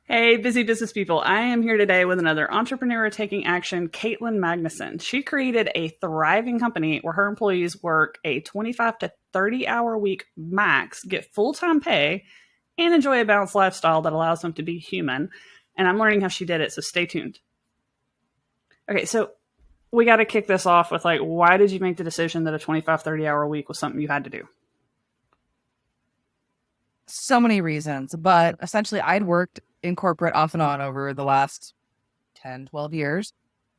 Hey, busy business people. I am here today with another entrepreneur taking action, Katelyn Magnuson. She created a thriving company where her employees work a 25 to 30-hour week max, get full-time pay, and enjoy a balanced lifestyle that allows them to be human. And I'm learning how she did it, so stay tuned. Okay, so we got to kick this off with why did you make the decision that a 25, 30-hour week was something you had to do? So many reasons, but essentially I'd worked in corporate off and on over the last 10, 12 years.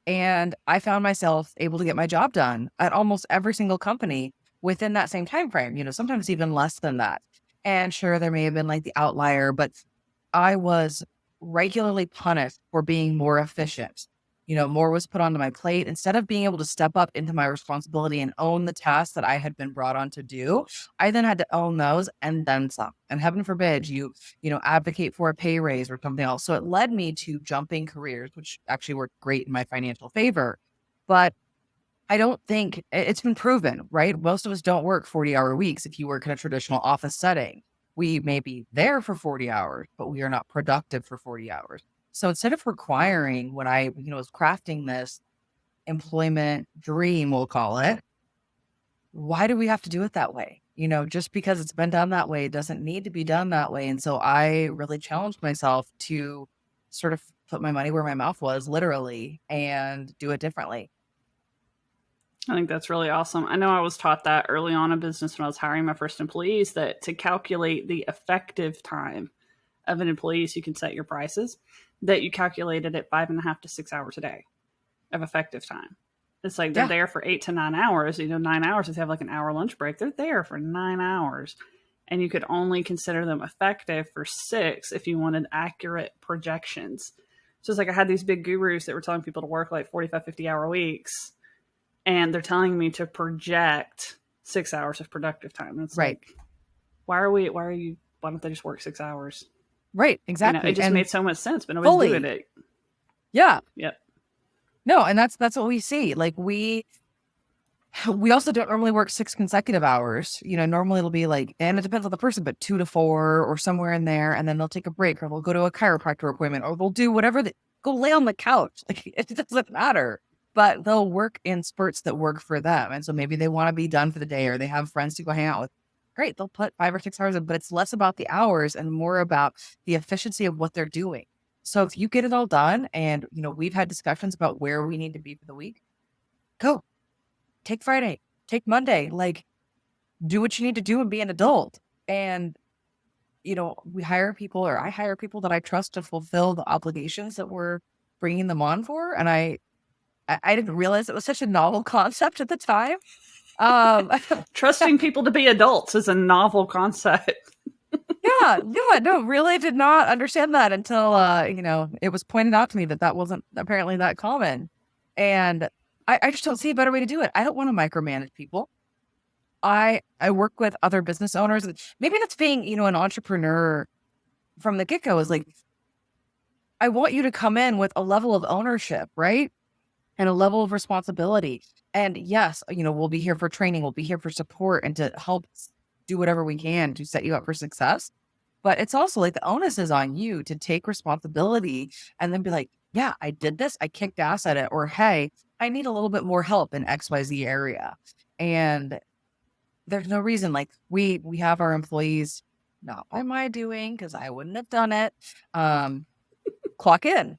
And I found myself able to get my job done at almost every single company within that same time frame, sometimes even less than that. And sure, there may have been like the outlier, but I was regularly punished for being more efficient. More was put onto my plate. Instead of being able to step up into my responsibility and own the tasks that I had been brought on to do, I then had to own those and then some. And heaven forbid advocate for a pay raise or something else. So it led me to jumping careers, which actually worked great in my financial favor. But I don't think it's been proven, right? Most of us don't work 40-hour weeks if you work in a traditional office setting. We may be there for 40 hours, but we are not productive for 40 hours. So instead of requiring when I, was crafting this employment dream, we'll call it, why do we have to do it that way? Just because it's been done that way, it doesn't need to be done that way. And so I really challenged myself to sort of put my money where my mouth was, literally, and do it differently. I think that's really awesome. I know I was taught that early on in business when I was hiring my first employees, that to calculate the effective time of an employee so you can set your prices, that you calculated it 5.5 to 6 hours a day of effective time. It's like they're there for 8 to 9 hours. 9 hours if they have like an hour lunch break. They're there for 9 hours. And you could only consider them effective for 6 if you wanted accurate projections. So it's like I had these big gurus that were telling people to work like 45, 50-hour weeks. And they're telling me to project 6 hours of productive time. And it's right. like, why don't they just work 6 hours? Right, exactly. It just made so much sense, but nobody's fully doing it. Yeah. Yep. No, and that's what we see. Like we also don't normally work 6 consecutive hours. Normally it'll be like, and it depends on the person, but 2 to 4 or somewhere in there. And then they'll take a break or they'll go to a chiropractor appointment or they'll do whatever, go lay on the couch. Like it doesn't matter, but they'll work in spurts that work for them. And so maybe they want to be done for the day or they have friends to go hang out with. Great. They'll put 5 or 6 hours in, but it's less about the hours and more about the efficiency of what they're doing. So if you get it all done and, we've had discussions about where we need to be for the week, go. Take Friday, take Monday, do what you need to do and be an adult. And, we hire people or I hire people that I trust to fulfill the obligations that we're bringing them on for. And I didn't realize it was such a novel concept at the time. Trusting people to be adults is a novel concept. No, really did not understand that until, it was pointed out to me that wasn't apparently that common. And I just don't see a better way to do it. I don't want to micromanage people. I work with other business owners. Maybe that's being, an entrepreneur from the get-go is like, I want you to come in with a level of ownership, right? And a level of responsibility. And yes, we'll be here for training. We'll be here for support and to help do whatever we can to set you up for success. But it's also like the onus is on you to take responsibility and then be like, yeah, I did this. I kicked ass at it. Or, hey, I need a little bit more help in XYZ area. And there's no reason, like we have our employees, not by my doing, because I wouldn't have done it, clock in.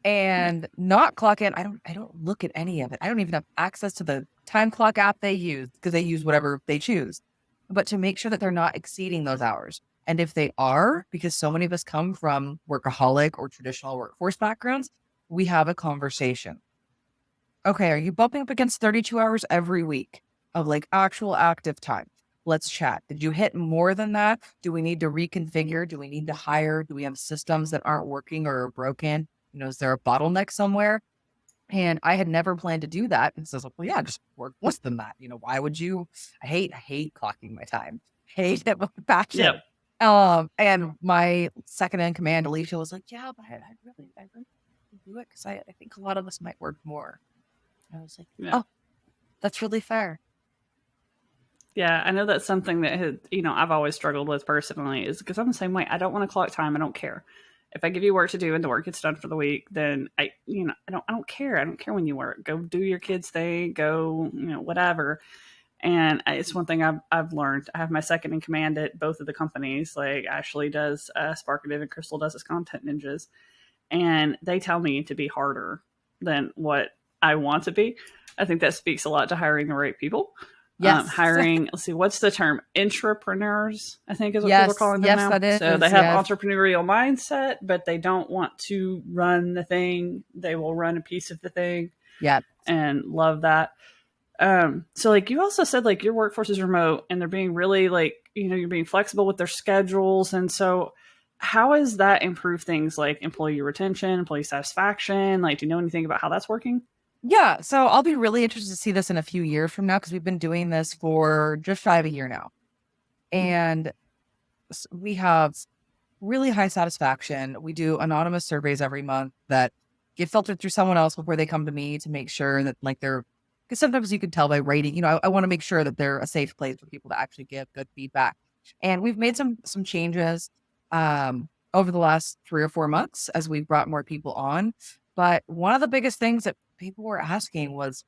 And not clock in. I don't look at any of it. I don't even have access to the time clock app they use because they use whatever they choose. But to make sure that they're not exceeding those hours. And if they are, because so many of us come from workaholic or traditional workforce backgrounds, we have a conversation. Okay, are you bumping up against 32 hours every week of like actual active time? Let's chat. Did you hit more than that? Do we need to reconfigure? Do we need to hire? Do we have systems that aren't working or are broken? Is there a bottleneck somewhere? And I had never planned to do that. And so I was like, well, yeah, just work less than that. Why would you? I hate clocking my time. Hate it with passion. Yep. And my second in command, Alicia, was like, yeah, but I really do it because I think a lot of us might work more. And I was like, oh, that's really fair. Yeah, I know that's something that I've always struggled with personally is because I'm the same way. I don't want to clock time. I don't care. If I give you work to do and the work gets done for the week, then I don't care. I don't care when you work. Go do your kids' thing. Go, whatever. And it's one thing I've learned. I have my second in command at both of the companies. Like Ashley does Sparkative and Crystal does as Content Ninjas. And they tell me to be harder than what I want to be. I think that speaks a lot to hiring the right people. Yes. Hiring, let's see, what's the term? Intrapreneurs, I think is what people are calling them now. That is, so they have entrepreneurial mindset, but they don't want to run the thing. They will run a piece of the thing. Yeah. And love that. So like you also said, like your workforce is remote and they're being really like, you're being flexible with their schedules. And so how has that improved things like employee retention, employee satisfaction? Like, do you know anything about how that's working? Yeah. So I'll be really interested to see this in a few years from now, because we've been doing this for just shy of a year now. And we have really high satisfaction. We do anonymous surveys every month that get filtered through someone else before they come to me to make sure that like they're, because sometimes you can tell by rating, I want to make sure that they're a safe place for people to actually give good feedback. And we've made some changes over the last 3 or 4 months as we've brought more people on. But one of the biggest things that people were asking was,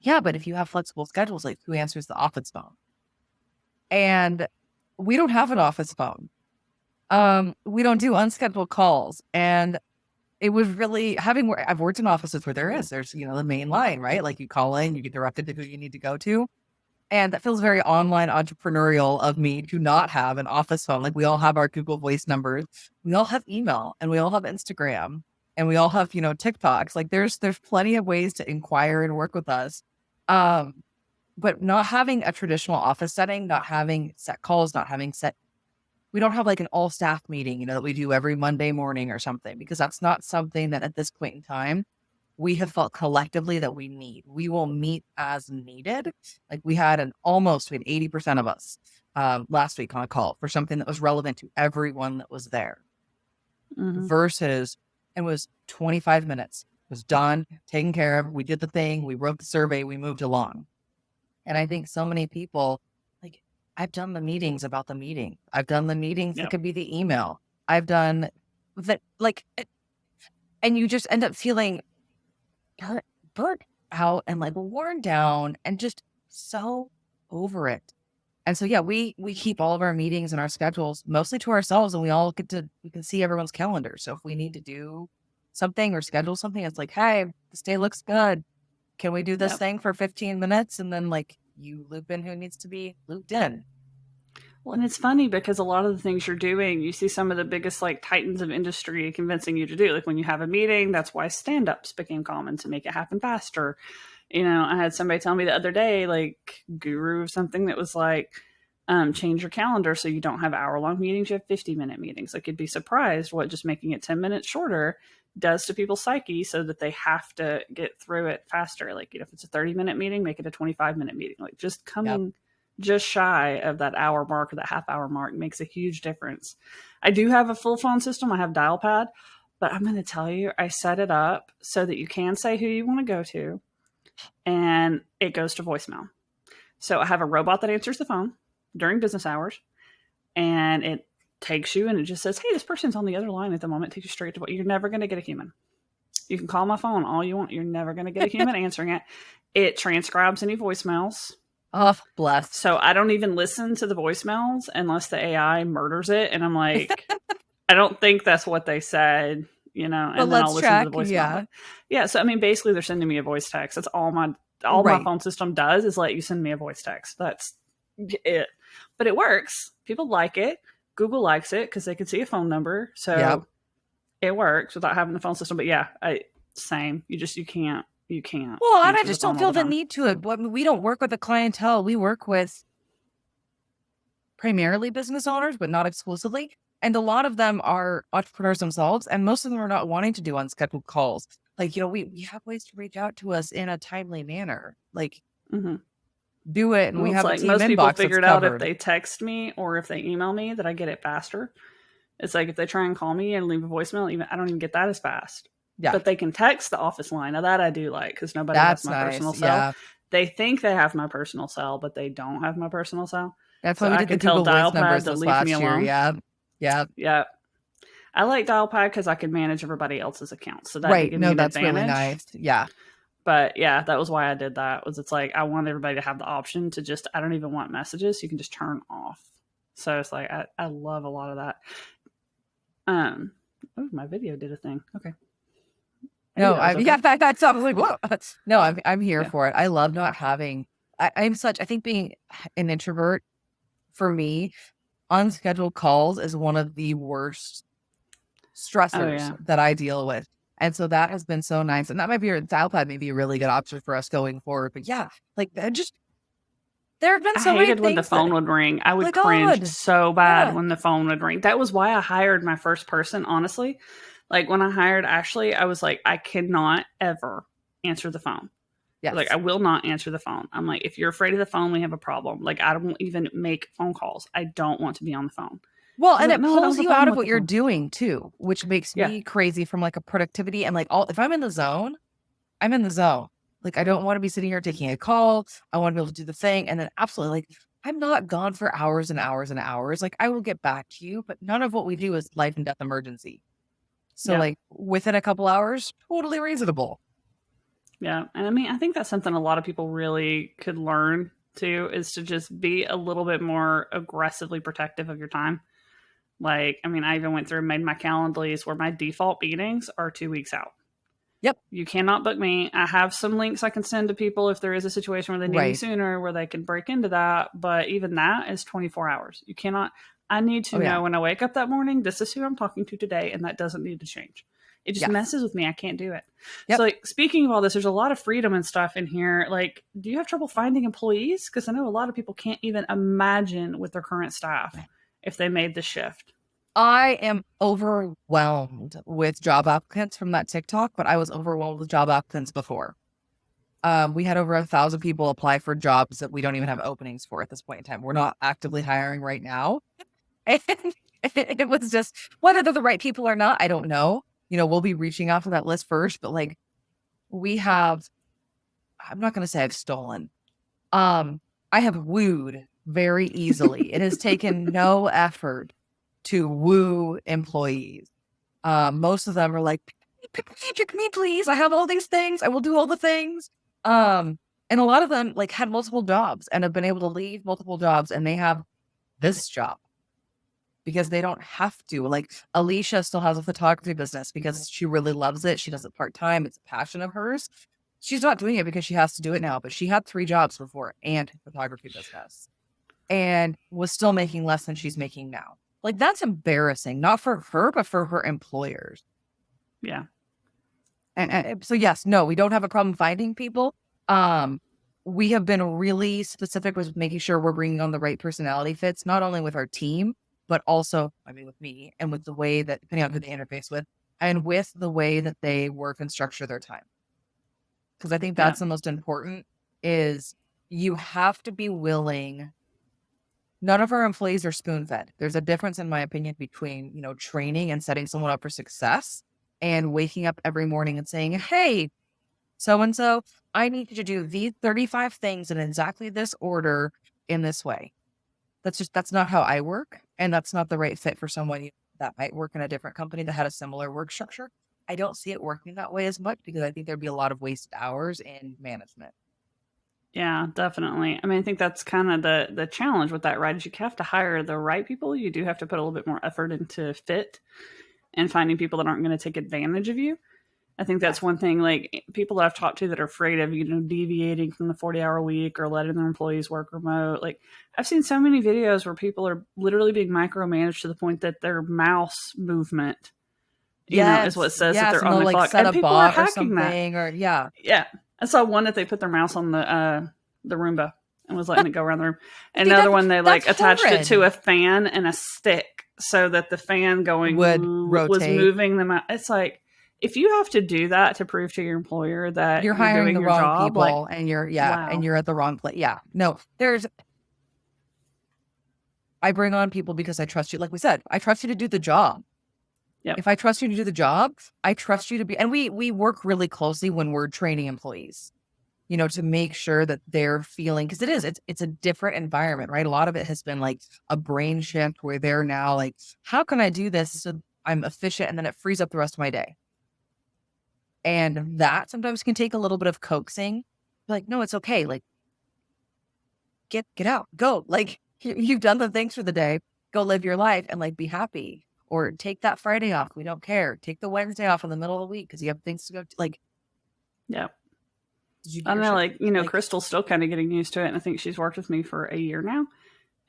yeah, but if you have flexible schedules, like who answers the office phone? And we don't have an office phone. We don't do unscheduled calls. And it was really I've worked in offices where there's, the main line, right? Like you call in, you get directed to who you need to go to. And that feels very online entrepreneurial of me to not have an office phone. Like we all have our Google Voice numbers. We all have email and we all have Instagram and we all have, TikToks. Like there's plenty of ways to inquire and work with us. But not having a traditional office setting, not having set calls, we don't have like an all staff meeting, that we do every Monday morning or something, because that's not something that at this point in time, we have felt collectively that we need. We will meet as needed. Like we had 80% of us last week on a call for something that was relevant to everyone that was there. Versus it was 25 minutes. It was done, taken care of. We did the thing. We wrote the survey. We moved along. And I think so many people, like I've done the meetings about the meeting. I've done the meetings that could be the email. I've done that, like, and you just end up feeling burnt out and like worn down and just so over it. And so, yeah, we keep all of our meetings and our schedules mostly to ourselves, and we can see everyone's calendar. So if we need to do something or schedule something, it's like, hey, this day looks good. Can we do this thing for 15 minutes? And then like you loop in who needs to be looped in. Well, and it's funny because a lot of the things you're doing, you see some of the biggest like titans of industry convincing you to do. Like when you have a meeting, that's why stand-ups became common, to make it happen faster. I had somebody tell me the other day, like guru of something that was like, change your calendar so you don't have hour-long meetings, you have 50-minute meetings. Like you'd be surprised what just making it 10 minutes shorter does to people's psyche, so that they have to get through it faster. Like, if it's a 30-minute meeting, make it a 25-minute meeting. Like just coming just shy of that hour mark or that half-hour mark makes a huge difference. I do have a full phone system. I have dial pad, but I'm going to tell you, I set it up so that you can say who you want to go to, and it goes to voicemail. So I have a robot that answers the phone during business hours, and it takes you and it just says, hey, this person's on the other line at the moment. It takes you straight to what you're never going to get a human. You can call my phone all you want. You're never going to get a human answering it. It transcribes any voicemails. Oh, bless. So I don't even listen to the voicemails unless the AI murders it. And I'm like, I don't think that's what they said, and then I'll listen to the voicemail. Yeah. So, I mean, basically they're sending me a voice text. That's all my phone system does, is let you send me a voice text. That's it. But it works. People like it. Google likes it because they can see a phone number. So it works without having the phone system. But yeah, same. You can't. Well, and I just don't feel the need to it. We don't work with a clientele. We work with primarily business owners, but not exclusively. And a lot of them are entrepreneurs themselves. And most of them are not wanting to do unscheduled calls. Like, we have ways to reach out to us in a timely manner. Like, do it. And we have like most people figured out if they text me or if they email me that I get it faster. It's like if they try and call me and leave a voicemail, I don't even get that as fast. Yeah. But they can text the office line. Now that I do like, because nobody has my personal cell. Yeah. They think they have my personal cell, but they don't have my personal cell. That's why we did the Google Voice numbers this last year. Yeah. I like Dialpad because I could manage everybody else's accounts. So that did Right. give No, me an that's really advantage. nice. Yeah. But yeah, that was why I did that. Was it's like I want everybody to have the option to just, I don't even want messages. You can just turn off. So it's like I love a lot of that. Oh, my video did a thing. Okay. No, Okay. yeah, that's I was like, whoa. No, I'm here Yeah. for it. I love not having. I think being an introvert for me, unscheduled calls is one of the worst Oh stressors yeah. that I deal with. And so that has been so nice. And that might be your dialpad may be a really good option for us going forward. But yeah, like just there have been I so many hated when the things that, phone would ring. I oh my would cringe God. so bad Yeah. when the phone would ring. That was why I hired my first person, honestly. Like when I hired Ashley, I was like, I cannot ever answer the phone. Like, Yes. I will not answer the phone. I'm like, if you're afraid of the phone, we have a problem. Like, I don't even make phone calls. I don't want to be on the phone. Well, She's and like, it no, I don't pulls have a you out problem of with what the you're phone. doing too, which makes Yeah. me crazy from like a productivity and like if I'm in the zone, I'm in the zone. Like I don't want to be sitting here taking a call. I want to be able to do the thing. And then absolutely like I'm not gone for hours and hours and hours. Like I will get back to you, but none of what we do is life and death emergency. So Yeah. like within a couple hours, totally reasonable. Yeah. And I mean, I think that's something a lot of people really could learn too, is to just be a little bit more aggressively protective of your time. Like, I mean, I even went through and made my Calendlies where my default meetings are 2 weeks out. Yep. You cannot book me. I have some links I can send to people if there is a situation where they need me Right. sooner, where they can break into that. But even that is 24 hours. You cannot, I need to Oh yeah. know when I wake up that morning, this is who I'm talking to today, and that doesn't need to change. It just Yes. messes with me. I can't do it. So, Yep. like, speaking of all this, there's a lot of freedom and stuff in here. Like, do you have trouble finding employees? Because I know a lot of people can't even imagine with their current staff if they made the shift. I am overwhelmed with job applicants from that TikTok, but I was overwhelmed with job applicants before. We had over 1,000 people apply for jobs that we don't even have openings for at this point in time. We're not actively hiring right now. And it was just whether they're the right people or not, I don't know. You know, we'll be reaching out to that list first, but like we have, I'm not going to say I've stolen. I have wooed very easily. It has taken no effort to woo employees. Most of them are like, pick me, please. I have all these things. I will do all the things. And a lot of them like had multiple jobs and have been able to leave multiple jobs, and they have this job because they don't have to. Like Alicia still has a photography business because she really loves it. She does it part-time. It's a passion of hers. She's not doing it because she has to do it now, but she had 3 jobs before and photography business and was still making less than she's making now. Like that's embarrassing, not for her, but for her employers. Yeah. And so, yes, no, we don't have a problem finding people. We have been really specific with making sure we're bringing on the right personality fits, not only with our team, but also, I mean, with me and with the way that, depending on who they interface with, and with the way that they work and structure their time. Because I think that's the most important is you have to be willing. None of our employees are spoon-fed. There's a difference, in my opinion, between, you know, training and setting someone up for success and waking up every morning and saying, hey, so-and-so, I need you to do these 35 things in exactly this order in this way. That's not how I work. And that's not the right fit for someone that might work in a different company that had a similar work structure. I don't see it working that way as much because I think there'd be a lot of wasted hours in management. Yeah, definitely. I mean, I think that's kind of the challenge with that, right? Is you have to hire the right people. You do have to put a little bit more effort into fit and finding people that aren't going to take advantage of you. I think that's one thing, like people that I've talked to that are afraid of, you know, deviating from the 40-hour week or letting their employees work remote. Like I've seen so many videos where people are literally being micromanaged to the point that their mouse movement, you know, is what says that they're and on they'll the like clock. set And a people are bot or hacking that. something or yeah. I saw one that they put their mouse on the Roomba and was letting it go around the room. See, Another one they like that's attached it to horrid. a fan and a stick so that the fan going Would was rotate. moving them out. It's like if you have to do that to prove to your employer that You're hiring doing the your wrong job, people like and you're wow. and you're at the wrong place. Yeah. No, I bring on people because I trust you. Like we said, I trust you to do the job. Yep. If I trust you to do the job, I trust you to be, and we work really closely when we're training employees, you know, to make sure that they're feeling, because it's a different environment, right? A lot of it has been like a brain shift where they're now like, how can I do this so I'm efficient, and then it frees up the rest of my day. And that sometimes can take a little bit of coaxing. Like, no, it's okay. Like, get out, go. Like, you've done the things for the day. Go live your life and like be happy. Or take that Friday off. We don't care. Take the Wednesday off in the middle of the week because you have things to go to. Like, Yeah. I know, like, you know, Crystal's still kind of getting used to it. And I think she's worked with me for a year now.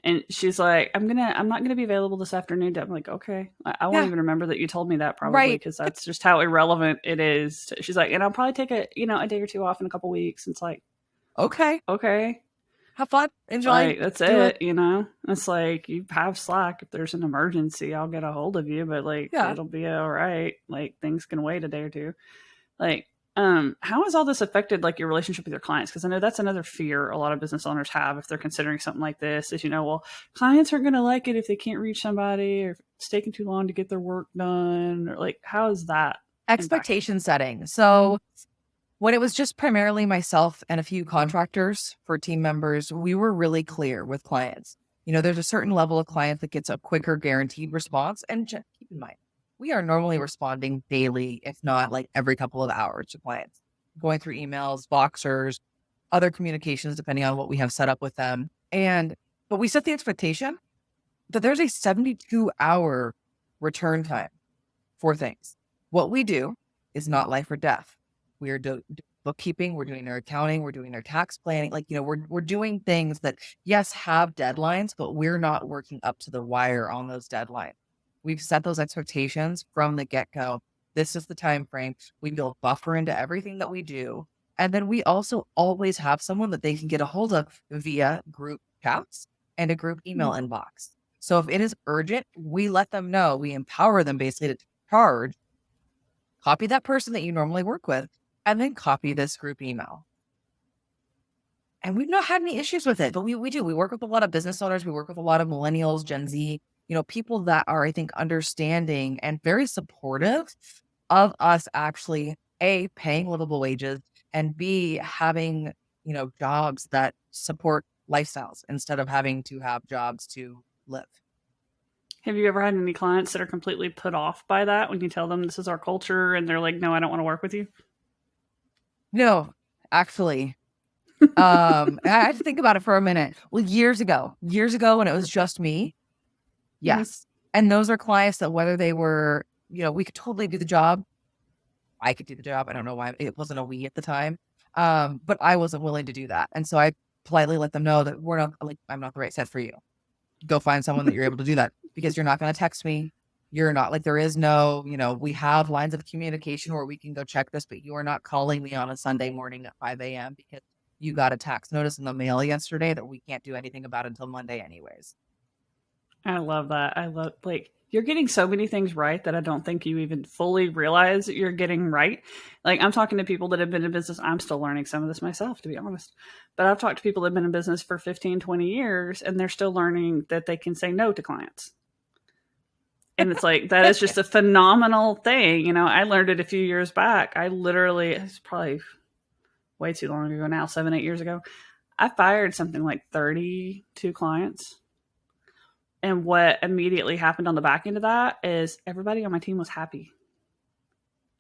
And she's like, I'm not gonna be available this afternoon. I'm like, okay. I won't even remember that you told me that probably because that's just how irrelevant it is. She's like, and I'll probably take a day or two off in a couple weeks. And it's like, okay, have fun, enjoy. Like, that's it. You know, it's like you have Slack. If there's an emergency, I'll get a hold of you. But like, it'll be all right. Like, things can wait a day or two. Like, how has all this affected like your relationship with your clients? Because I know that's another fear a lot of business owners have if they're considering something like this. Is, you know, well, clients aren't going to like it if they can't reach somebody, or if it's taking too long to get their work done, or like, how is that expectation setting? So when it was just primarily myself and a few contractors for team members, we were really clear with clients. You know, there's a certain level of client that gets a quicker guaranteed response. And keep in mind, we are normally responding daily, if not like every couple of hours to clients, going through emails, Voxers, other communications, depending on what we have set up with them. But we set the expectation that there's a 72-hour return time for things. What we do is not life or death. We are doing bookkeeping, we're doing their accounting, we're doing their tax planning. Like, you know, we're doing things that, yes, have deadlines, but we're not working up to the wire on those deadlines. We've set those expectations from the get-go. This is the time frame. We build buffer into everything that we do. And then we also always have someone that they can get a hold of via group chats and a group email inbox. So if it is urgent, we let them know. We empower them basically to charge. Copy that person that you normally work with, and then copy this group email. And we've not had any issues with it, but we do. We work with a lot of business owners. We work with a lot of millennials, Gen Z, you know, people that are, I think, understanding and very supportive of us actually, A, paying livable wages, and B, having, you know, jobs that support lifestyles instead of having to have jobs to live. Have you ever had any clients that are completely put off by that when you tell them this is our culture and they're like, no, I don't want to work with you? No, actually. I had to think about it for a minute. Well, years ago when it was just me. Yes. Mm-hmm. And those are clients that whether they were, you know, we could totally do the job. I could do the job. I don't know why it wasn't a we at the time. But I wasn't willing to do that. And so I politely let them know that I'm not the right set for you. Go find someone that you're able to do that, because you're not going to text me. You're not like, there is no, you know, we have lines of communication where we can go check this, but you are not calling me on a Sunday morning at 5 a.m. because you got a tax notice in the mail yesterday that we can't do anything about until Monday anyways. I love that. Like, you're getting so many things right that I don't think you even fully realize that you're getting right. Like, I'm talking to people that have been in business. I'm still learning some of this myself, to be honest. But I've talked to people that have been in business for 15, 20 years, and they're still learning that they can say no to clients. And it's like, that is just a phenomenal thing. You know, I learned it a few years back. It's probably way too long ago now, 7, 8 years ago. I fired something like 32 clients. And what immediately happened on the back end of that is everybody on my team was happy.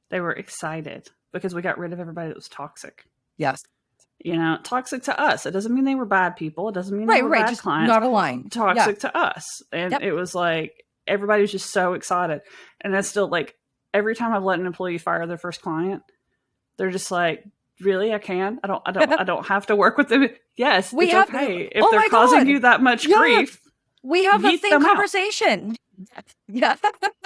They were excited because we got rid of everybody that was toxic. Yes. You know, toxic to us. It doesn't mean they were bad people. It doesn't mean they were bad just clients. Not aligned. Toxic to us. And it was like, everybody was just so excited. And that's still like, every time I've let an employee fire their first client, they're just like, really? I can? I don't have to work with them. Yes, it's okay. If they're causing you that much grief, we have the same conversation. Yeah.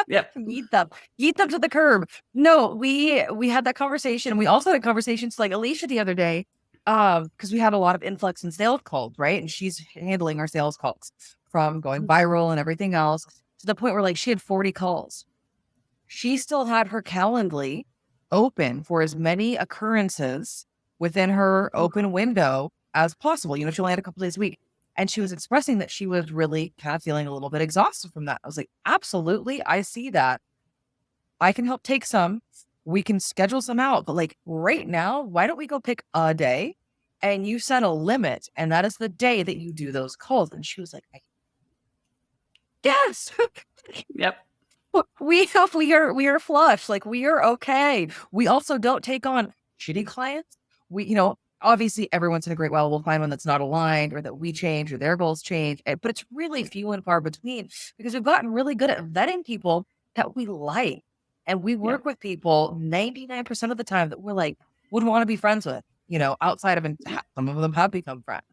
Yep. Yeet them to the curb. No, we had that conversation. We also had a conversation to like Alicia the other day, because we had a lot of influx in sales calls, right? And she's handling our sales calls from going viral and everything else to the point where like she had 40 calls. She still had her Calendly open for as many occurrences within her open window as possible. You know, she only had a couple days a week. And she was expressing that she was really kind of feeling a little bit exhausted from that. I was like, absolutely, I see that. I can help take some. We can schedule some out. But like right now, why don't we go pick a day and you set a limit? And that is the day that you do those calls. And she was like, yes. Yep. We are flush. Like, we are okay. We also don't take on shitty clients. Obviously every once in a great while we'll find one that's not aligned, or that we change, or their goals change. But it's really few and far between, because we've gotten really good at vetting people that we like. And we Yeah. work with people 99% of the time that we're like, would want to be friends with, outside of, some of them have become friends.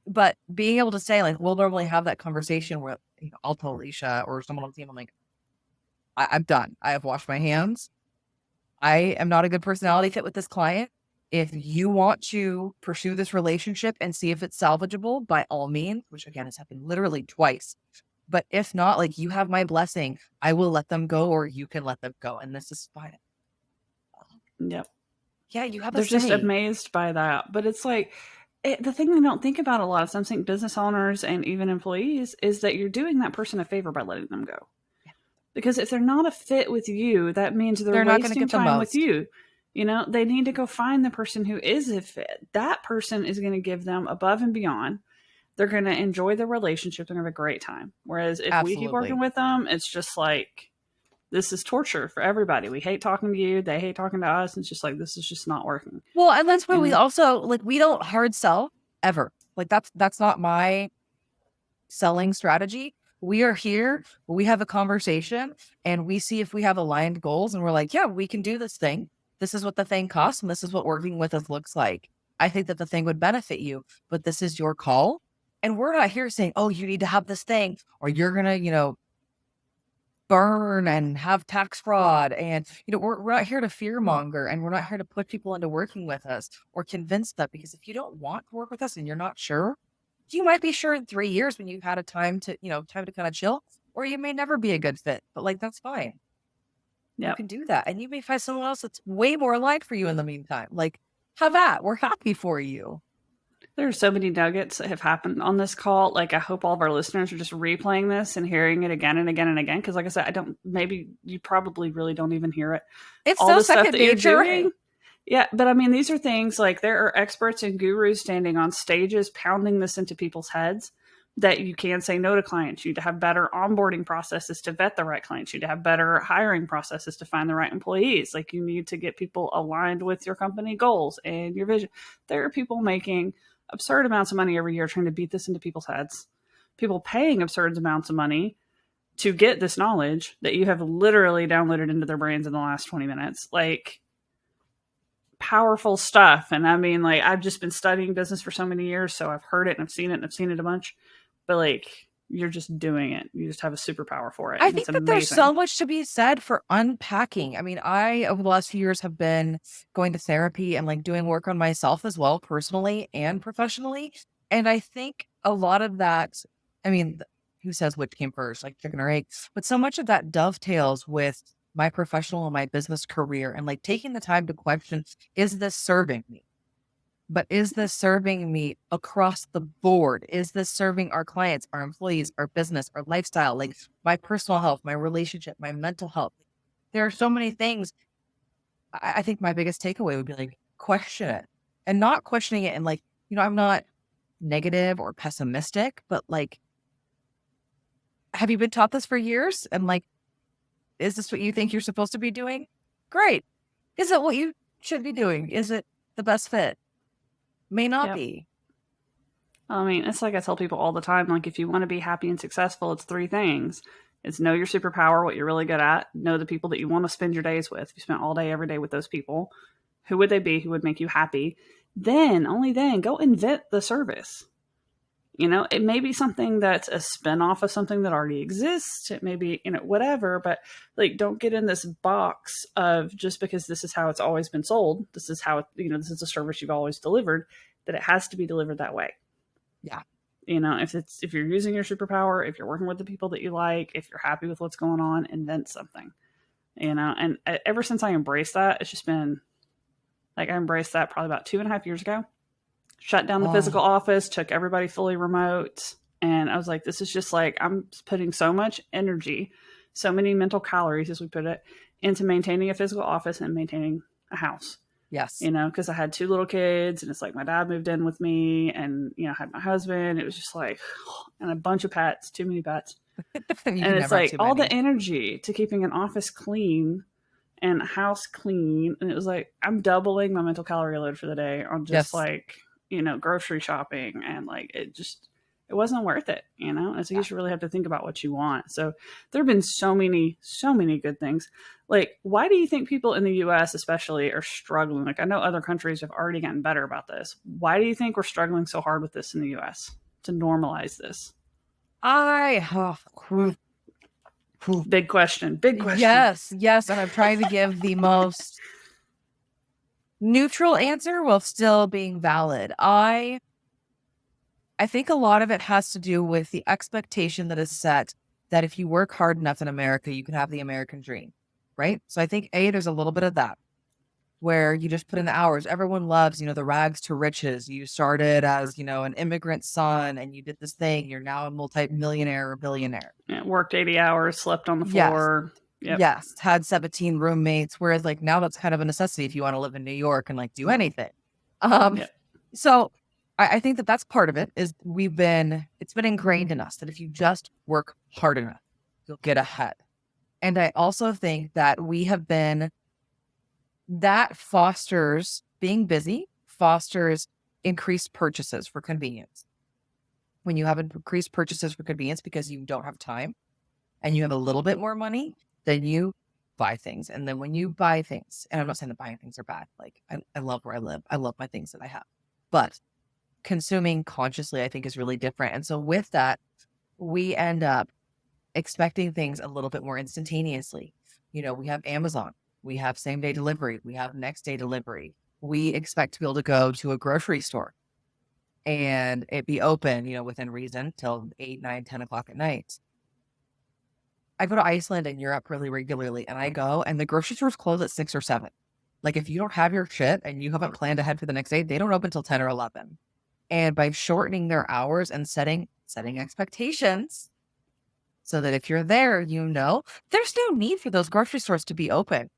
But being able to say, like, we'll normally have that conversation where, I'll tell Alicia or someone on the team, I'm like, I'm done. I have washed my hands. I am not a good personality fit with this client. If you want to pursue this relationship and see if it's salvageable, by all means, which again has happened literally twice. But if not, like, you have my blessing. I will let them go, or you can let them go. And this is fine. Yep. Yeah, you have They're a just say. amazed by that. But it's like, the thing we don't think about a lot of times, I think business owners and even employees, is that you're doing that person a favor by letting them go. Because if they're not a fit with you, that means they're Not going to wasting get the time with most. you. They need to go find the person who is a fit. That person is going to give them above and beyond. They're going to enjoy the relationship. They're going to have a great time. Whereas if we keep working with them, it's just like, this is torture for everybody. We hate talking to you. They hate talking to us. It's just like, this is just not working. Well, and that's why we also, like, we don't hard sell ever. Like, that's not my selling strategy. We are here, we have a conversation, and we see if we have aligned goals, and we're like, yeah, we can do this thing. This is what the thing costs, and this is what working with us looks like. I think that the thing would benefit you, but this is your call. And we're not here saying, oh, you need to have this thing, or you're going to, burn and have tax fraud. And, we're not here to fear monger, and we're not here to put people into working with us or convince them, because if you don't want to work with us and you're not sure, you might be sure in 3 years when you've had a time to kind of chill, or you may never be a good fit, but like, that's fine. You can do that. And you may find someone else that's way more aligned for you in the meantime. Like, have that. We're happy for you. There are so many nuggets that have happened on this call. Like, I hope all of our listeners are just replaying this and hearing it again and again and again. Because like I said, maybe you probably really don't even hear it. It's all so the stuff that you're doing. Yeah, but I mean, these are things like, there are experts and gurus standing on stages pounding this into people's heads, that you can say no to clients. You need to have better onboarding processes to vet the right clients. You need to have better hiring processes to find the right employees. Like, you need to get people aligned with your company goals and your vision. There are people making absurd amounts of money every year trying to beat this into people's heads. People paying absurd amounts of money to get this knowledge that you have literally downloaded into their brains in the last 20 minutes. Like, powerful stuff. And I mean, like, I've just been studying business for so many years, so I've heard it and I've seen it a bunch. But like, you're just doing it. You just have a superpower for it. I think that there's so much to be said for unpacking. I mean, I, over the last few years, have been going to therapy and like doing work on myself as well, personally and professionally. And I think a lot of that, I mean, who says which came first, like chicken or egg? But so much of that dovetails with my professional and my business career, and like taking the time to question, is this serving me? But is this serving me across the board? Is this serving our clients, our employees, our business, our lifestyle, like my personal health, my relationship, my mental health? There are so many things. I think my biggest takeaway would be like, question it, and not questioning it. And like, I'm not negative or pessimistic, but like, have you been taught this for years? And like, is this what you think you're supposed to be doing? Great. Is it what you should be doing? Is it the best fit? May not be. I mean, it's like I tell people all the time, like, if you want to be happy and successful, it's 3 things. It's know your superpower, what you're really good at, know the people that you want to spend your days with. If you spent all day, every day with those people, who would they be? Who would make you happy? Then, only then, go invent the service. It may be something that's a spinoff of something that already exists. It may be, whatever, but like, don't get in this box of, just because this is how it's always been sold, this is how, this is a service you've always delivered, that it has to be delivered that way. Yeah. If you're using your superpower, if you're working with the people that you like, if you're happy with what's going on, invent something, and ever since I embraced that, it's just been like, I embraced that probably about 2.5 years ago. Shut down the physical office, took everybody fully remote. And I was like, this is just like, I'm putting so much energy, so many mental calories, as we put it, into maintaining a physical office and maintaining a house. Yes. Because I had 2 little kids, and it's like, my dad moved in with me, and, I had my husband. It was just like, and a bunch of pets, too many pets. You And can it's never have like too all many. the energy to keeping an office clean and a house clean. And it was like, I'm doubling my mental calorie load for the day on just Yes. like, grocery shopping. And like, it wasn't worth it, And so you Yeah. should really have to think about what you want. So there have been so many good things. Like, why do you think people in the US especially are struggling? Like, I know other countries have already gotten better about this. Why do you think we're struggling so hard with this in the US to normalize this? Big question. Big question. Yes, yes. And I'm trying to give the most neutral answer while still being valid. I think a lot of it has to do with the expectation that is set that if you work hard enough in America, you can have the American dream, right? So I think there's a little bit of that where you just put in the hours. Everyone loves, the rags to riches. You started as, an immigrant son and you did this thing. You're now a multi-millionaire or billionaire. Yeah, worked 80 hours, slept on the Yes. floor. Yep. Yes. Had 17 roommates. Whereas like now that's kind of a necessity if you want to live in New York and like do anything. Yep. So I think that that's part of it is it's been ingrained in us that if you just work hard enough, you'll get ahead. And I also think that that fosters being busy, fosters increased purchases for convenience. When you have increased purchases for convenience because you don't have time and you have a little bit more money, then you buy things. And then when you buy things, and I'm not saying that buying things are bad. Like I love where I live. I love my things that I have. But consuming consciously, I think, is really different. And so with that, we end up expecting things a little bit more instantaneously. We have Amazon, we have same day delivery, we have next day delivery. We expect to be able to go to a grocery store and it be open, within reason till 8, 9, 10 o'clock at night. I go to Iceland and Europe really regularly and I go and the grocery stores close at 6 or 7. Like if you don't have your shit and you haven't planned ahead for the next day, they don't open till 10 or 11. And by shortening their hours and setting expectations so that if you're there, there's no need for those grocery stores to be open.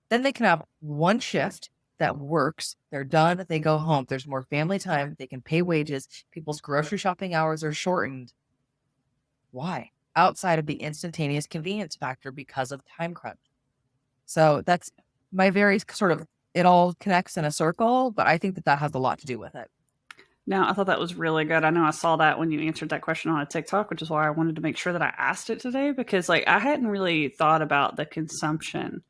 Then they can have one shift that works. They're done. They go home. There's more family time. They can pay wages. People's grocery shopping hours are shortened. Why? Outside of the instantaneous convenience factor because of time crunch. So that's my very sort of, it all connects in a circle, but I think that has a lot to do with it. Now, I thought that was really good. I know I saw that when you answered that question on a TikTok, which is why I wanted to make sure that I asked it today because, like, I hadn't really thought about the consumption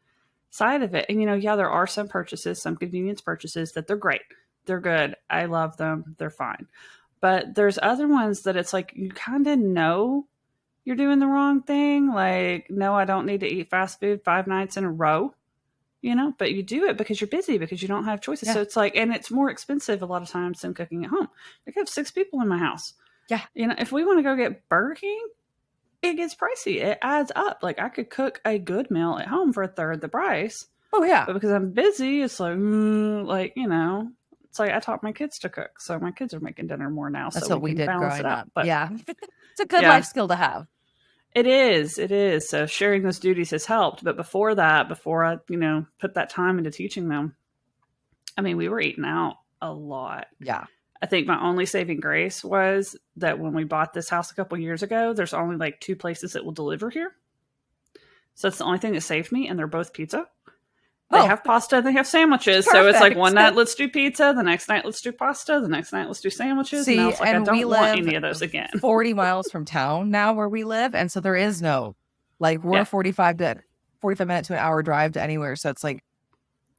side of it. And, there are some purchases, some convenience purchases that they're great. They're good. I love them. They're fine. But there's other ones that it's like you kind of know you're doing the wrong thing. Like, no, I don't need to eat fast food 5 nights in a row. But you do it because you're busy, because you don't have choices. Yeah. So it's like, and it's more expensive a lot of times than cooking at home. Like I have 6 people in my house. Yeah. If we want to go get Burger King, it gets pricey. It adds up. Like I could cook a good meal at home for a third the price. Oh yeah. But because I'm busy, it's like, it's like I taught my kids to cook. So my kids are making dinner more now. That's so what we did growing up. But yeah, it's a good life skill to have. It is. So sharing those duties has helped. But before I, put that time into teaching them, we were eating out a lot. Yeah. I think my only saving grace was that when we bought this house a couple years ago, there's only like 2 places that will deliver here. So it's the only thing that saved me. And they're both pizza. They have pasta, they have sandwiches. Perfect. So it's like one night, let's do pizza. The next night, let's do pasta. The next night, let's do sandwiches. See, and I was like, I don't want any of those again. 40 miles from town now where we live. And so there is no, like we're 45 minute to an hour drive to anywhere. So it's like,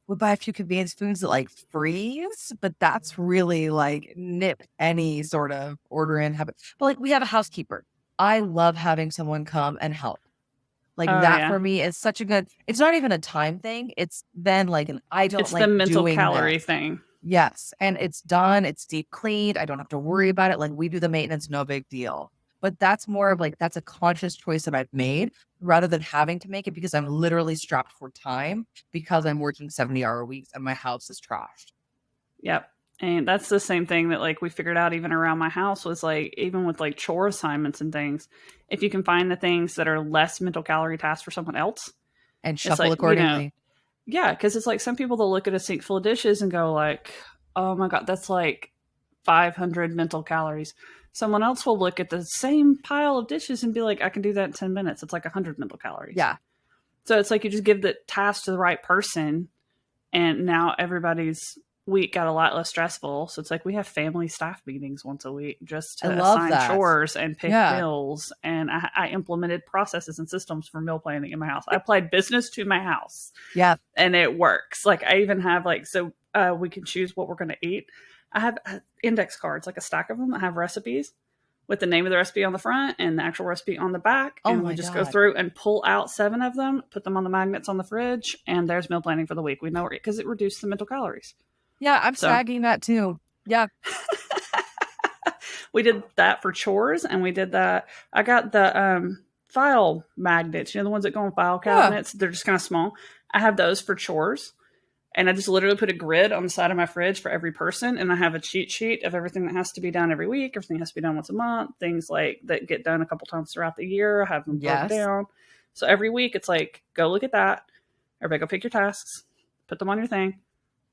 we buy a few convenience foods that like freeze, but that's really like nip any sort of order in habit. But like we have a housekeeper. I love having someone come and help. Like for me is such a good, it's not even a time thing. It's then like it's like the mental calorie thing. Yes. And it's done. It's deep cleaned. I don't have to worry about it. Like we do the maintenance, no big deal. But that's more of like, that's a conscious choice that I've made rather than having to make it because I'm literally strapped for time because I'm working 70-hour weeks and my house is trashed. Yep. And that's the same thing that like we figured out even around my house was like, even with like chore assignments and things, if you can find the things that are less mental calorie tasks for someone else. And shuffle accordingly. Yeah. Cause it's like some people, they'll look at a sink full of dishes and go like, oh my God, that's like 500 mental calories. Someone else will look at the same pile of dishes and be like, I can do that in 10 minutes. It's like 100 mental calories. Yeah. So it's like you just give the task to the right person, and now everybody's week got a lot less stressful. So it's like we have family staff meetings once a week just to assign chores and pick meals. And I implemented processes and systems for meal planning in my house. I applied business to my house. Yeah. And it works. Like I even have we can choose what we're going to eat. I have index cards, like a stack of them that have recipes with the name of the recipe on the front and the actual recipe on the back. And we just go through and pull out 7 of them, put them on the magnets on the fridge, and there's meal planning for the week. We know because it reduced the mental calories. Yeah, I'm snagging that too. Yeah. We did that for chores, and we did that. I got the file magnets, the ones that go in file cabinets. They're just kind of small. I have those for chores. And I just literally put a grid on the side of my fridge for every person. And I have a cheat sheet of everything that has to be done every week. Everything has to be done once a month. Things like that get done a couple times throughout the year. I have them broken down. So every week it's like, go look at that. Everybody go pick your tasks, put them on your thing,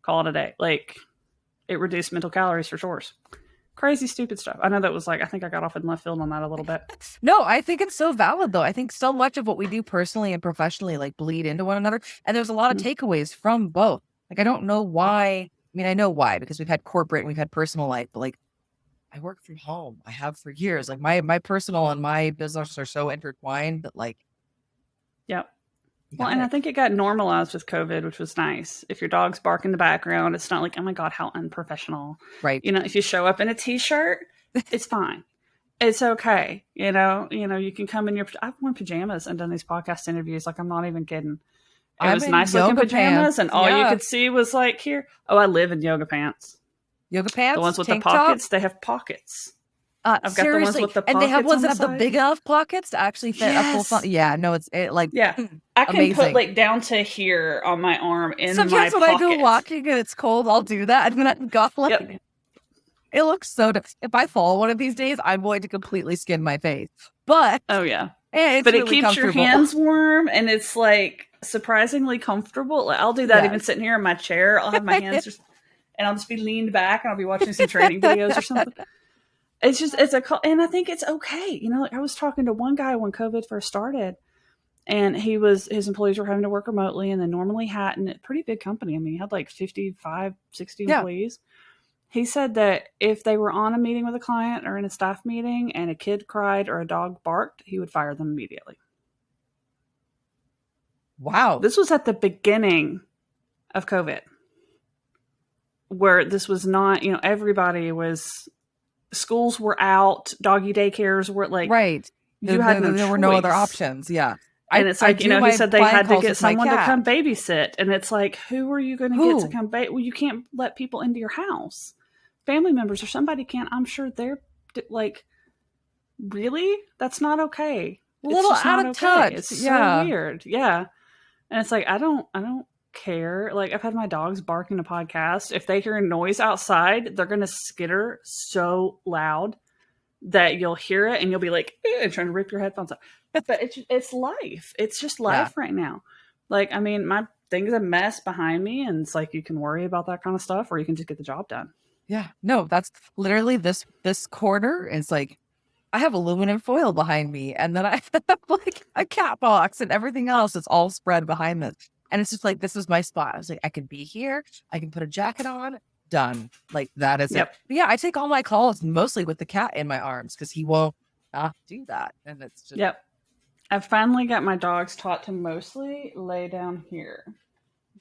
call it a day. Like it reduced mental calories for chores. Crazy, stupid stuff. I know that was I think I got off in left field on that a little bit. No, I think it's so valid though. I think so much of what we do personally and professionally bleed into one another. And there's a lot of takeaways from both. I don't know why. I mean, I know why, because we've had corporate and we've had personal life, but I work from home. I have for years. My personal and my business are so intertwined that Yep. Well, and I think it got normalized with COVID, which was nice. If your dogs bark in the background, it's not like, oh my God, how unprofessional. Right. If you show up in a t-shirt, it's fine. It's okay. You can come in I've worn pajamas and done these podcast interviews. I'm not even kidding. It was nice looking pajamas, and all you could see was here. Oh, I live in yoga pants. Yoga pants? The ones with the pockets, they have pockets. I've got the ones with the pockets. And they have ones that have the big enough pockets to actually fit a full. Yeah, no, I can put down to here on my arm in my pocket. Sometimes when I go walking and it's cold, I'll do that. And then I've got it looks so if I fall one of these days, I'm going to completely skin my face. But oh yeah. But it keeps your hands warm, and it's surprisingly comfortable. I'll do that even sitting here in my chair. I'll have my hands and I'll just be leaned back and I'll be watching some training videos or something. And I think it's okay. I was talking to one guy when COVID first started, and his employees were having to work remotely, and then normally Hatton, a pretty big company. I mean, he had 55, 60 employees. He said that if they were on a meeting with a client or in a staff meeting and a kid cried or a dog barked, he would fire them immediately. Wow. This was at the beginning of COVID, where this was not, schools were out, doggy daycares were right. There were no other options. Yeah. And it's he said they had to get someone to come babysit. And it's who are you going to get to come Well, you can't let people into your house. Family members or somebody can't. I'm sure they're really? That's not okay. A little out of touch. It's so weird. Yeah. And it's I don't care. I've had my dogs barking a podcast. If they hear a noise outside, they're going to skitter so loud that you'll hear it and you'll be and trying to rip your headphones off. But it's life. It's just life right now. My thing's a mess behind me, and it's you can worry about that kind of stuff, or you can just get the job done. Yeah. No, that's literally this corner is I have aluminum foil behind me, and then I have a cat box and everything else is all spread behind this. And it's just this is my spot. I was I can be here. I can put a jacket on. Done. That is it. But yeah, I take all my calls mostly with the cat in my arms because he won't do that. And it's just. Yep. I've finally got my dogs taught to mostly lay down here.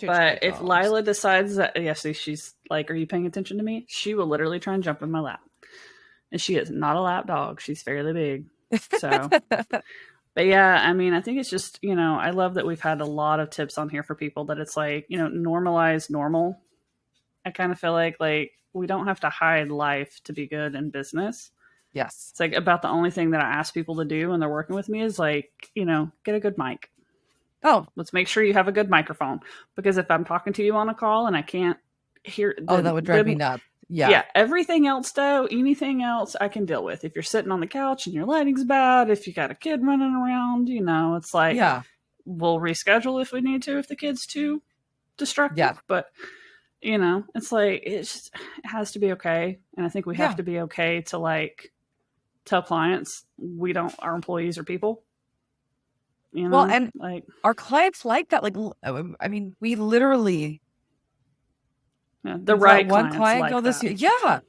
But if Lila decides that, she's are you paying attention to me? She will literally try and jump in my lap. And she is not a lap dog. She's fairly big. So, but yeah, I think it's just, I love that we've had a lot of tips on here for people that it's normalize normal. I kind of feel like we don't have to hide life to be good in business. Yes. It's about the only thing that I ask people to do when they're working with me is get a good mic. Oh, let's make sure you have a good microphone, because if I'm talking to you on a call and I can't hear, that would drive me nuts. Yeah. Everything else though, anything else I can deal with. If you're sitting on the couch and your lighting's bad, if you got a kid running around, it's we'll reschedule if we need to, if the kid's too destructive. Yeah. But it's it has to be okay. And I think we have to be okay to tell clients our employees are people. Well, and like our clients like that. Like, I mean, we literally the right one clients client like go this that. year. Yeah.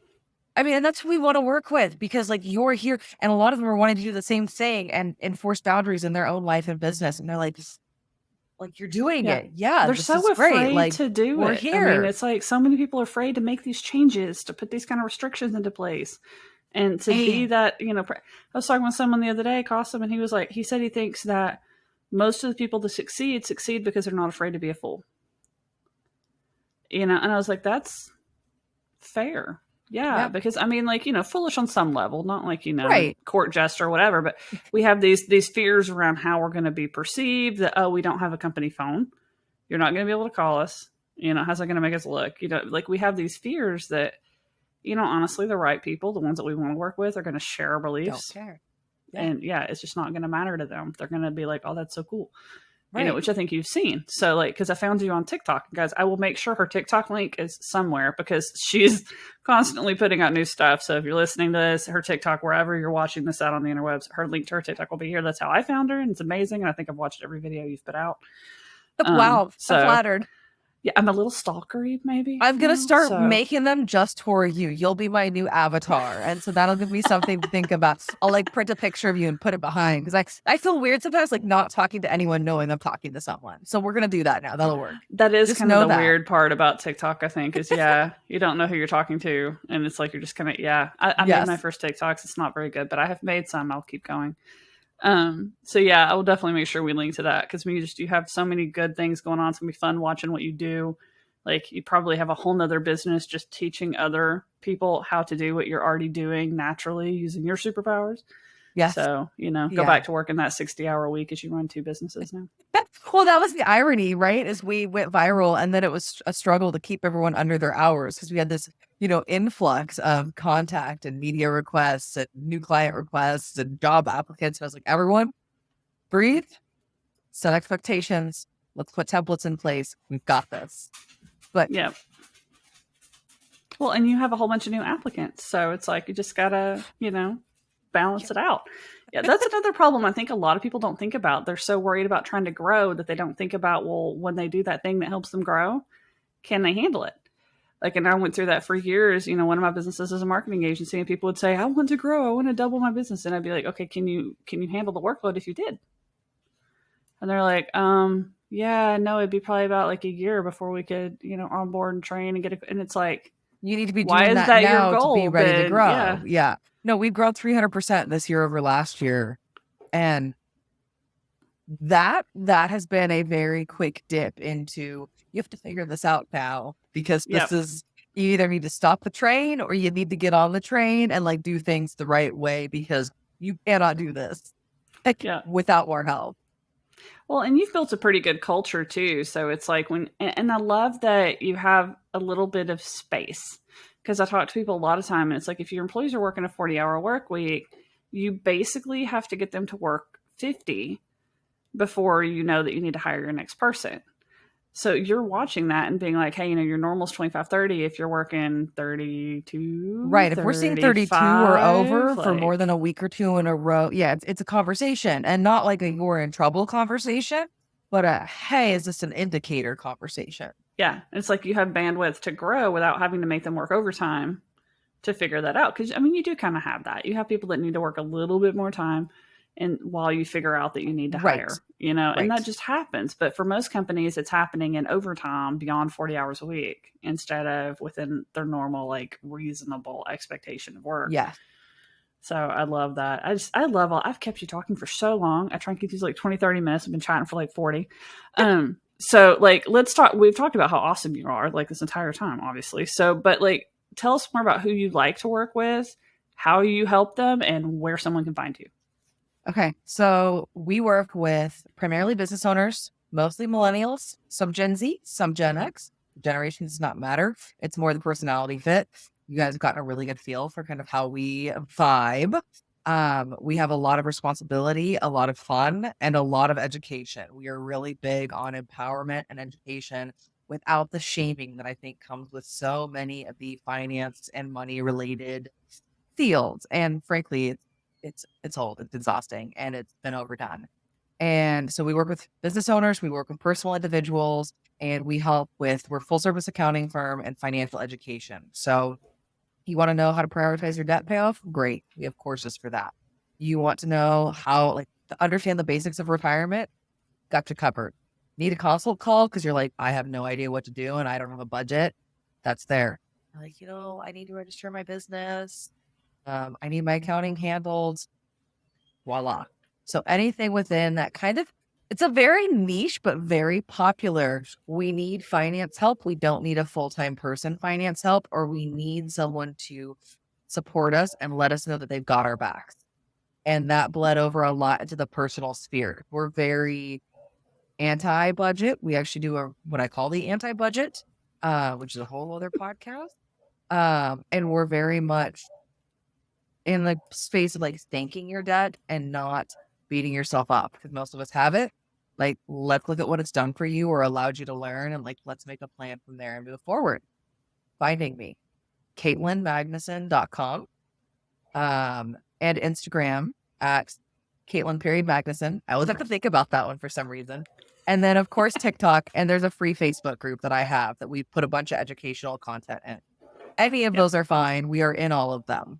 I mean, and that's who we want to work with because like you're here and a lot of them are wanting to do the same thing and enforce boundaries in their own life and business. And they're like you're doing Yeah. it. Yeah. They're This so is great. afraid Like to do we're it. I mean, here. it's like so many people are afraid to make these changes, to put these kind of restrictions into place. And to be that, I was talking with someone the other day, Cossum, and he said he thinks that most of the people that succeed because they're not afraid to be a fool. And I was like, that's fair. Yeah, because I mean, like, foolish on some level, not like, Right. court jester or whatever, but we have these fears around how we're going to be perceived, that, oh, we don't have a company phone. You're not going to be able to call us. How's that going to make us look? Like we have these fears that, honestly, the right people, the ones that we want to work with, are going to share our beliefs. Don't care. Yeah. And it's just not going to matter to them. They're going to be like, oh, that's so cool. Right. Which I think you've seen. So like, cause I found you on TikTok, guys, I will make sure her TikTok link is somewhere because she's constantly putting out new stuff. So if you're listening to this, her TikTok, wherever you're watching this out on the interwebs, her link to her TikTok will be here. That's how I found her. And it's amazing. And I think I've watched every video you've put out. Wow. So I'm flattered. Yeah, I'm a little stalkery, maybe. I'm going to start making them just for you. You'll be my new avatar. And so that'll give me something to think about. I'll like print a picture of you and put it behind. Because I feel weird sometimes like not talking to anyone knowing I'm talking to someone. So we're going to do that now. That'll work. That is just kind of the weird part about TikTok, I think, is you don't know who you're talking to. And it's like you're just kind of, I made my first TikToks. It's not very good, but I have made some. I'll keep going. So yeah, I will definitely make sure we link to that because you have so many good things going on. It's gonna be fun watching what you do. Like you probably have a whole nother business just teaching other people how to do what you're already doing naturally using your superpowers. Yes. So, go back to working that 60-hour week as you run 2 businesses now. Well, that was the irony, right? Is we went viral and then it was a struggle to keep everyone under their hours because we had this, influx of contact and media requests and new client requests and job applicants. And I was like, everyone breathe, set expectations. Let's put templates in place. We've got this. But yeah. Well, and you have a whole bunch of new applicants. So it's like, you just gotta, balance it out. Yeah, that's another problem I think a lot of people don't think about. They're so worried about trying to grow that they don't think about, well, when they do that thing that helps them grow, can they handle it? Like, and I went through that for years. One of my businesses is a marketing agency, and people would say, I want to grow. I want to double my business. And I'd be like, okay, can you handle the workload if you did? And they're like, yeah, no, it'd be probably about like a year before we could, onboard and train and get it. And it's like, you need to be doing that now your goal, to be ready to grow. Yeah. No, we've grown 300% this year over last year. And that has been a very quick dip into, you have to figure this out now because this is, you either need to stop the train or you need to get on the train and like do things the right way because you cannot do this without more help. Well, and you've built a pretty good culture too. So it's like and I love that you have a little bit of space because I talk to people a lot of time and it's like, if your employees are working a 40-hour work week, you basically have to get them to work 50 before you know that you need to hire your next person. So you're watching that and being like, hey, your normal's 25, 30. If you're working 32, right? If we're seeing 32 or over for more than a week or two in a row, it's a conversation and not like a you're in trouble conversation, but a hey, is this an indicator conversation? Yeah, it's like you have bandwidth to grow without having to make them work overtime to figure that out. Because you do kind of have that. You have people that need to work a little bit more time, and while you figure out that you need to hire, and that just happens. But for most companies, it's happening in overtime beyond 40 hours a week instead of within their normal, like reasonable expectation of work. Yeah. So I love that. I've kept you talking for so long. I try and keep these like 20, 30 minutes. I've been chatting for like 40. So like, let's talk, we've talked about how awesome you are like this entire time, obviously. So, but like, tell us more about who you like to work with, how you help them, and where someone can find you. Okay. So we work with primarily business owners, mostly millennials, some Gen Z, some Gen X. Generation does not matter. It's more the personality fit. You guys have gotten a really good feel for kind of how we vibe. We have a lot of responsibility, a lot of fun, and a lot of education. We are really big on empowerment and education without the shaming that I think comes with so many of the finance and money related fields. And frankly, it's old, it's exhausting, and it's been overdone. And so we work with business owners, we work with personal individuals, and we're full service accounting firm and financial education. So you want to know how to prioritize your debt payoff? Great. We have courses for that. You want to know how, like, to understand the basics of retirement? Got you covered. Need a consult call because you're like, I have no idea what to do and I don't have a budget? That's there. You're like, I need to register my business. I need my accounting handled. Voila. So anything within that it's a very niche, but very popular. We need finance help. We don't need a full-time person finance help, or we need someone to support us and let us know that they've got our backs. And that bled over a lot into the personal sphere. We're very anti-budget. We actually do what I call the anti-budget, which is a whole other podcast. And we're very much in the space of like thanking your debt and not beating yourself up, because most of us have it. Like, let's look at what it's done for you or allowed you to learn, and like, let's make a plan from there and move forward. Finding me, KatelynMagnuson.com, and Instagram at Katelyn_Magnuson. I always have to think about that one for some reason. And then, of course, TikTok. And there's a free Facebook group that I have that we put a bunch of educational content in. Any of those are fine. We are in all of them.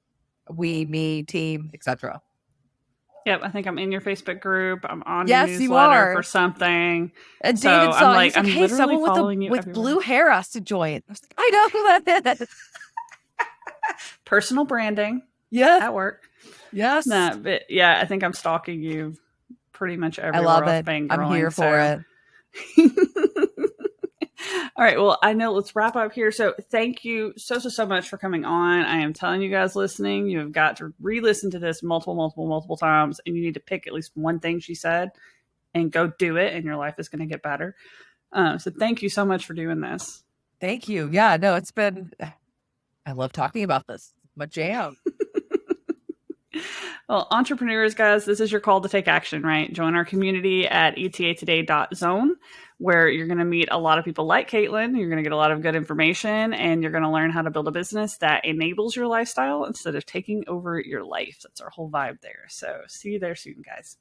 We, me, team, etc. Yep, I think I'm in your Facebook group. I'm on Yes, your you newsletter are. for something. And So David saw I'm like, he's like, I'm hey, literally someone following you with everywhere. blue hair has to join. I was like, I know who that is. Personal branding. Yes. At work. Yes. Nah, but yeah, I think I'm stalking you pretty much everywhere. I love it. Fangirling, I'm here for it. All right. Well, I know. Let's wrap up here. So thank you so much for coming on. I am telling you guys listening, you have got to re-listen to this multiple times, and you need to pick at least one thing she said and go do it, and your life is going to get better. So thank you so much for doing this. Thank you. Yeah, no, I love talking about this. My jam. Well, entrepreneurs, guys, this is your call to take action, right? Join our community at etatoday.zone, where you're going to meet a lot of people like Katelyn. You're going to get a lot of good information, and you're going to learn how to build a business that enables your lifestyle instead of taking over your life. That's our whole vibe there. So see you there soon, guys.